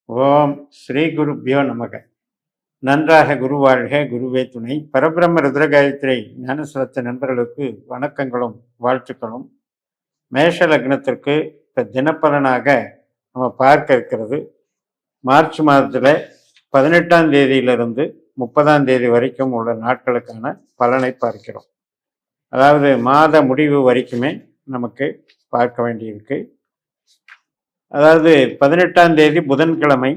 ஓம் ஸ்ரீ குருப்பியோ நமக. நன்றாக குருவாழ்க, குருவே துணை. பரபிரம்ம ருத்ரகாயத்ரி ஞானசலத்த நண்பர்களுக்கு வணக்கங்களும் வாழ்த்துக்களும். மேஷ லக்னத்திற்கு இப்போ தினப்பலனாக நம்ம பார்க்க இருக்கிறது மார்ச் மாதத்தில் 18ஆம் தேதியிலிருந்து 30ஆம் தேதி வரைக்கும் உள்ள நாட்களுக்கான பலனை பார்க்கிறோம். அதாவது மாத முடிவு வரைக்குமே நமக்கு பார்க்க வேண்டியிருக்கு. அதாவது 18ஆம் தேதி புதன்கிழமை,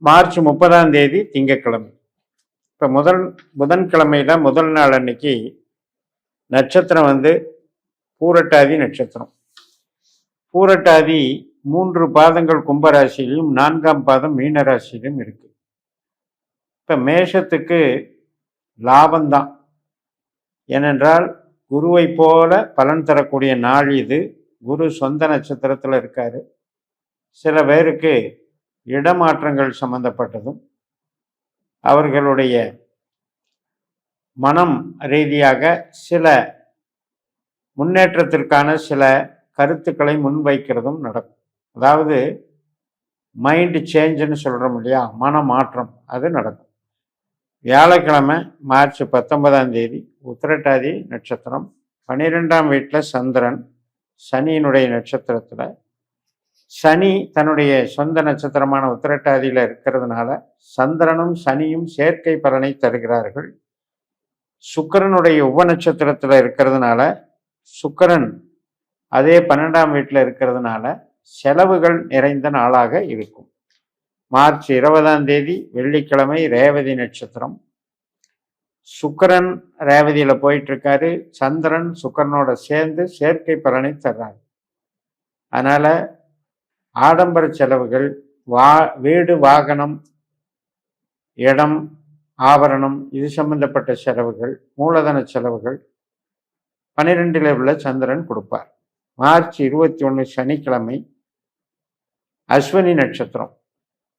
மார்ச் 30ஆம் தேதி திங்கட்கிழமை. இப்போ புதன்கிழமையில முதல் நாள் அன்னைக்கு நட்சத்திரம் பூரட்டாதி நட்சத்திரம். பூரட்டாதி 3 பாதங்கள் கும்பராசியிலும் 4ஆம் பாதம் மீன ராசியிலும் இருக்கு. இப்போ மேஷத்துக்கு லாபம்தான். ஏனென்றால் குருவை போல பலன் தரக்கூடிய நாள் இது. குரு சொந்த நட்சத்திரத்தில் இருக்காரு. சில பேருக்கு இடமாற்றங்கள் சம்பந்தப்பட்டதும் அவர்களுடைய மனம் ரீதியாக சில முன்னேற்றத்திற்கான சில கருத்துக்களை முன்வைக்கிறதும் நடக்கும். அதாவது மைண்ட் சேஞ்சுன்னு சொல்கிறோம் இல்லையா, மன மாற்றம், அது நடக்கும். வியாழக்கிழமை மார்ச் 19ஆம் தேதி உத்திரட்டாதி நட்சத்திரம், 12ஆம் வீட்டில் சந்திரன் சனியினுடைய நட்சத்திரத்தில். சனி தன்னுடைய சொந்த நட்சத்திரமான உத்திரட்டாதியில் இருக்கிறதுனால சந்திரனும் சனியும் சேர்க்கை பலனை தருகிறார்கள். சுக்கிரனுடைய உப நட்சத்திரத்தில் இருக்கிறதுனால சுக்கிரன் அதே 12ஆம் வீட்டில் இருக்கிறதுனால செலவுகள் நிறைந்த நாளாக இருக்கும். மார்ச் 20ஆம் தேதி வெள்ளிக்கிழமை ரேவதி நட்சத்திரம். சுக்கிரன் ரேவதியில போயிட்டு இருக்காரு. சந்திரன் சுக்கிரனோட சேர்ந்து சேர்க்கை பலனை தர்றாரு. அதனால ஆடம்பர செலவுகள், வீடு, வாகனம், இடம், ஆபரணம், இது சம்பந்தப்பட்ட செலவுகள், மூலதன செலவுகள் 12ல் உள்ள சந்திரன் கொடுப்பார். மார்ச் 21 சனிக்கிழமை அஸ்வினி நட்சத்திரம்.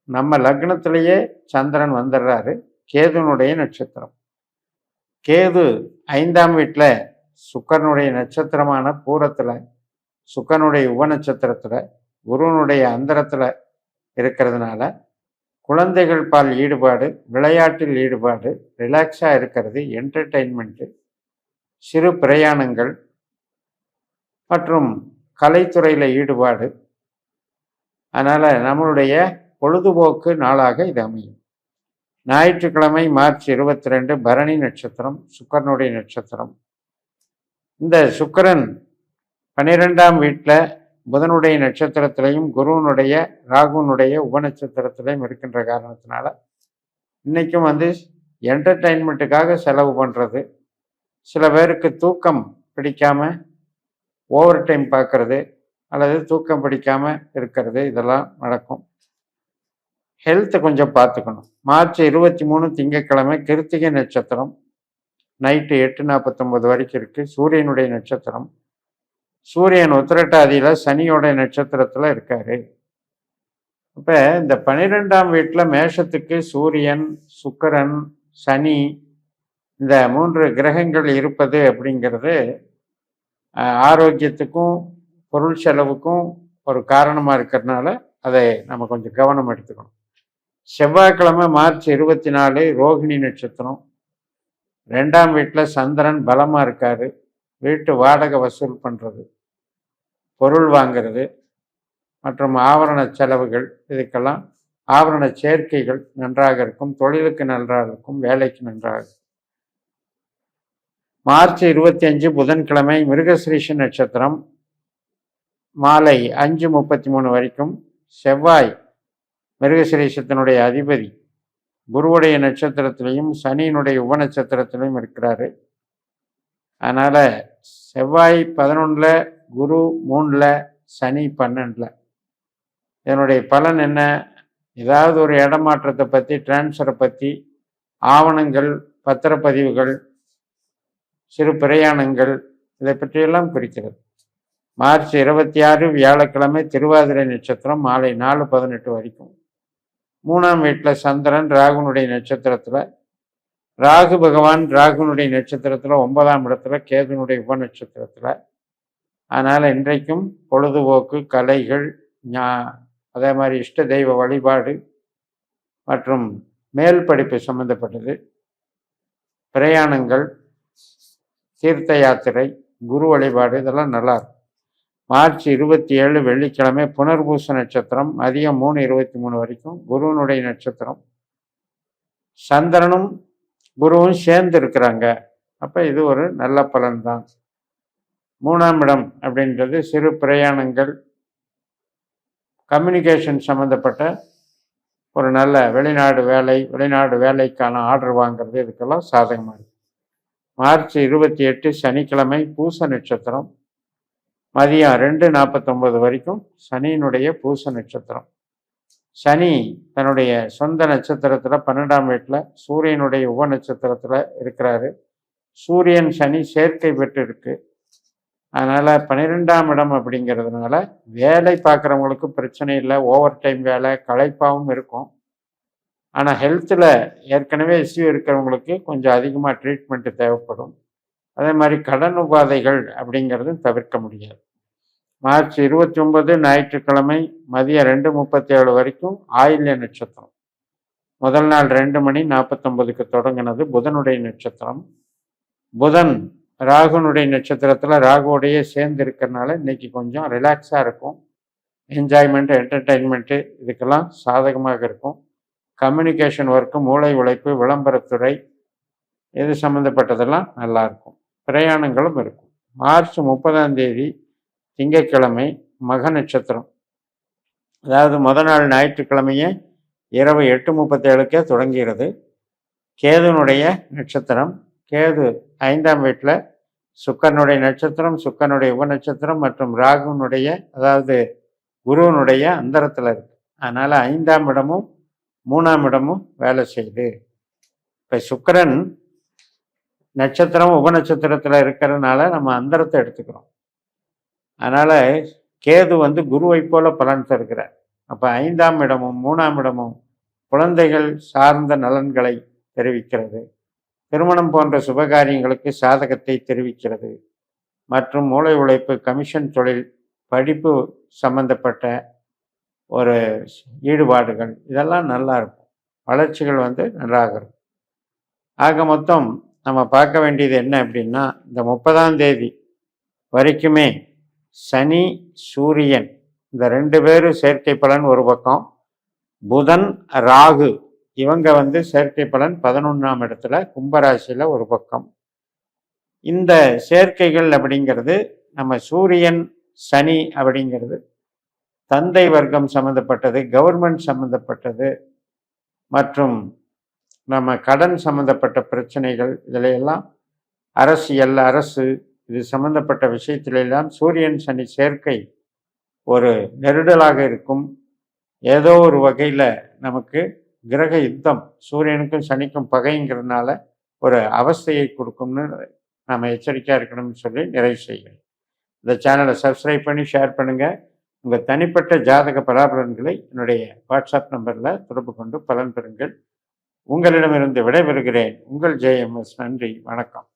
நம்ம லக்னத்திலேயே சந்திரன் வந்துடுறாரு. கேதுனுடைய நட்சத்திரம். கேது 5ஆம் வீட்டில் சுக்கரனுடைய நட்சத்திரமான பூரத்தில், சுக்கரனுடைய உப நட்சத்திரத்தில், குருவனுடைய அந்தரத்தில் இருக்கிறதுனால குழந்தைகள் பால் ஈடுபாடு, விளையாட்டில் ஈடுபாடு, ரிலாக்ஸாக இருக்கிறது, என்டர்டெயின்மெண்ட்டு, சிறு பிரயாணங்கள் மற்றும் கலைத்துறையில் ஈடுபாடு. அதனால் நம்மளுடைய பொழுதுபோக்கு நாளாக இது அமையும். ஞாயிற்றுக்கிழமை மார்ச் 22 பரணி நட்சத்திரம், சுக்கரனுடைய நட்சத்திரம். இந்த சுக்கிரன் 12ஆம் வீட்டில் புதனுடைய நட்சத்திரத்திலையும் குருவனுடைய ராகுனுடைய உபநட்சத்திரத்திலையும் இருக்கின்ற காரணத்தினால இன்னைக்கும் என்டர்டெயின்மெண்ட்டுக்காக செலவு பண்ணுறது, சில பேருக்கு தூக்கம் பிடிக்காம ஓவர் டைம் பார்க்கறது அல்லது தூக்கம் பிடிக்காம இருக்கிறது, இதெல்லாம் நடக்கும். ஹெல்த்தை கொஞ்சம் பார்த்துக்கணும். மார்ச் 23 திங்கட்கிழமை கிருத்திகை நட்சத்திரம். நைட்டு 8:49 வரைக்கும் இருக்கு. சூரியனுடைய நட்சத்திரம். சூரியன் உத்திரட்டாதியில சனியோட நட்சத்திரத்துல இருக்காரு. இப்ப இந்த 12ஆம் வீட்டில் மேஷத்துக்கு சூரியன், சுக்கிரன், சனி, இந்த 3 கிரகங்கள் இருப்பது அப்படிங்கிறது ஆரோக்கியத்துக்கும் பொருள் செலவுக்கும் ஒரு காரணமா இருக்கிறதுனால அதை நம்ம கொஞ்சம் கவனம் எடுத்துக்கணும். செவ்வாய்க்கிழமை மார்ச் 24 ரோகிணி நட்சத்திரம். 2ஆம் வீட்டில் சந்திரன் பலமாக இருக்காரு. வீட்டு வாடகை வசூல் பண்ணுறது, பொருள் வாங்கிறது மற்றும் ஆபரண செலவுகள், இதுக்கெல்லாம் ஆபரண சேர்க்கைகள் நன்றாக இருக்கும். தொழிலுக்கு நன்றாக இருக்கும், வேலைக்கு நன்றாக இருக்கும். மார்ச் 25 புதன்கிழமை மிருகசிரீஷ நட்சத்திரம். மாலை 5:33 வரைக்கும். செவ்வாய் மிருகசிரீஷத்தினுடைய அதிபதி குருவுடைய நட்சத்திரத்திலையும் சனியினுடைய உப நட்சத்திரத்திலையும் இருக்கிறாரு. அதனால செவ்வாய் 11ல், குரு 3ல், சனி 12ல். இதனுடைய பலன் என்ன? ஏதாவது ஒரு இடமாற்றத்தை பற்றி, டிரான்ஸ்ஃபரை பற்றி, ஆவணங்கள், பத்திரப்பதிவுகள், சிறு பிரயாணங்கள், இதை பற்றியெல்லாம் குறிக்கிறது. மார்ச் 26 வியாழக்கிழமை திருவாதிரை நட்சத்திரம். மாலை 4:18 வரைக்கும். 3ஆம் வீட்டில் சந்திரன் ராகுனுடைய நட்சத்திரத்தில். ராகு பகவான் ராகுனுடைய நட்சத்திரத்தில் 9ஆம் இடத்துல, கேதுனுடைய உப நட்சத்திரத்தில். அதனால் இன்றைக்கும் பொழுதுபோக்கு, கலைகள், அதே மாதிரி இஷ்ட தெய்வ வழிபாடு மற்றும் மேல் படிப்பு சம்பந்தப்பட்டது, பிரயாணங்கள், தீர்த்த யாத்திரை, குரு வழிபாடு இதெல்லாம் நல்லா இருக்கும். மார்ச் 27 வெள்ளிக்கிழமை புனர்பூச நட்சத்திரம் மதியம் 3:23 வரைக்கும் குருவனுடைய நட்சத்திரம். சந்திரனும் குருவும் சேர்ந்து இருக்கிறாங்க. அப்போ இது ஒரு நல்ல பலன்தான். 3ஆம் இடம் அப்படின்றது சிறு பிரயாணங்கள், கம்யூனிகேஷன் சம்மந்தப்பட்ட ஒரு நல்ல வெளிநாடு வேலைக்கான ஆர்டர் வாங்கிறது, இதுக்கெல்லாம் சாதகமாக இருக்கு. மார்ச் 28 சனிக்கிழமை பூச நட்சத்திரம் மதியம் 2:49 வரைக்கும் சனியினுடைய பூச நட்சத்திரம். சனி தன்னுடைய சொந்த நட்சத்திரத்தில் 12ஆம் வீட்டில் சூரியனுடைய உப நட்சத்திரத்தில் இருக்கிறாரு. சூரியன் சனி சேர்க்கை பெற்று இருக்கு. அதனால் 12ஆம் இடம் அப்படிங்கிறதுனால வேலை பார்க்குறவங்களுக்கு பிரச்சனை இல்லை. ஓவர் டைம் வேலை களைப்பாகவும் இருக்கும். ஆனால் ஹெல்த்தில் ஏற்கனவே இஷ்யூ இருக்கிறவங்களுக்கு கொஞ்சம் அதிகமாக ட்ரீட்மெண்ட்டு தேவைப்படும். அதே மாதிரி கடன் உபாதைகள் அப்படிங்கிறதும் தவிர்க்க முடியாது. மார்ச் 29 ஞாயிற்றுக்கிழமை மதியம் 2:37 வரைக்கும் ஆயில்ய நட்சத்திரம். முதல் நாள் 2:49 தொடங்கினது புதனுடைய நட்சத்திரம். புதன் ராகுனுடைய நட்சத்திரத்தில் ராகுவோடையே சேர்ந்து இருக்கிறதுனால இன்னைக்கு கொஞ்சம் ரிலாக்ஸாக இருக்கும். என்ஜாய்மெண்ட்டு, என்டர்டெயின்மெண்ட்டு இதுக்கெல்லாம் சாதகமாக இருக்கும். கம்யூனிகேஷன் ஒர்க்கு, மூளை உழைப்பு, விளம்பரத்துறை இது சம்மந்தப்பட்டதெல்லாம் நல்லாயிருக்கும். பிரயாணங்களும் இருக்கும். மார்ச் 30ஆம் தேதி திங்கட்கிழமை மக நட்சத்திரம். அதாவது முதல் நாள் ஞாயிற்றுக்கிழமையே இரவு 8:37 தொடங்குகிறது. கேதுனுடைய நட்சத்திரம். கேது 5ஆம் வீட்டில் சுக்கரனுடைய நட்சத்திரம், சுக்கரனுடைய உப நட்சத்திரம் மற்றும் ராகுனுடைய அதாவது குருவனுடைய அந்தரத்தில் இருக்கு. அதனால் 5ஆம் இடமும் 3ஆம் இடமும் வேலை செய்யுது. இப்போ சுக்கரன் நட்சத்திரம் உப நட்சத்திரத்தில் இருக்கிறதுனால நம்ம அந்தரத்தை எடுத்துக்கிறோம். அதனால் கேது குருவை போல பலன் தருகிறார். அப்போ 5ஆம் இடமும் 3ஆம் இடமும் குழந்தைகள் சார்ந்த நலன்களை தெரிவிக்கிறது. திருமணம் போன்ற சுபகாரியங்களுக்கு சாதகத்தை தெரிவிக்கிறது. மற்றும் மூளை உழைப்பு, கமிஷன் தொழில், படிப்பு சம்பந்தப்பட்ட ஒரு ஈடுபாடுகள் இதெல்லாம் நல்லா இருக்கும். வளர்ச்சிகள் நன்றாக இருக்கும். ஆக மொத்தம் நம்ம பார்க்க வேண்டியது என்ன அப்படின்னா, இந்த 30ஆம் தேதி வரைக்குமே சனி சூரியன் இந்த 2 பேரும் செயற்கை பலன் ஒரு பக்கம், புதன் ராகு இவங்க செயற்கை பலன் 11ஆம் இடத்துல கும்பராசியில் ஒரு பக்கம். இந்த சேர்க்கைகள் அப்படிங்கிறது நம்ம சூரியன் சனி அப்படிங்கிறது தந்தை வர்க்கம் சம்மந்தப்பட்டது, கவர்மெண்ட் சம்மந்தப்பட்டது மற்றும் நம்ம கடன் சம்மந்தப்பட்ட பிரச்சனைகள், இதில் எல்லாம் அரசியல், அரசு இது சம்மந்தப்பட்ட விஷயத்திலெல்லாம் சூரியன் சனி சேர்க்கை ஒரு நெருடலாக இருக்கும். ஏதோ ஒரு வகையில் நமக்கு கிரக யுத்தம், சூரியனுக்கும் சனிக்கும் பகைங்கிறதுனால ஒரு அவஸ்தையை கொடுக்கும்னு நம்ம எச்சரிக்கையாக இருக்கணும்னு சொல்லி நிறைவு செய்கிறேன். இந்த சேனலை சப்ஸ்கிரைப் பண்ணி ஷேர் பண்ணுங்கள். உங்கள் தனிப்பட்ட ஜாதக பலாபலன்களை என்னுடைய வாட்ஸ்அப் நம்பரில் தொடர்பு கொண்டு பலன் பெறுங்கள். உங்களிடமிருந்து விடைபெறுகிறேன். உங்கள் JMS. நன்றி, வணக்கம்.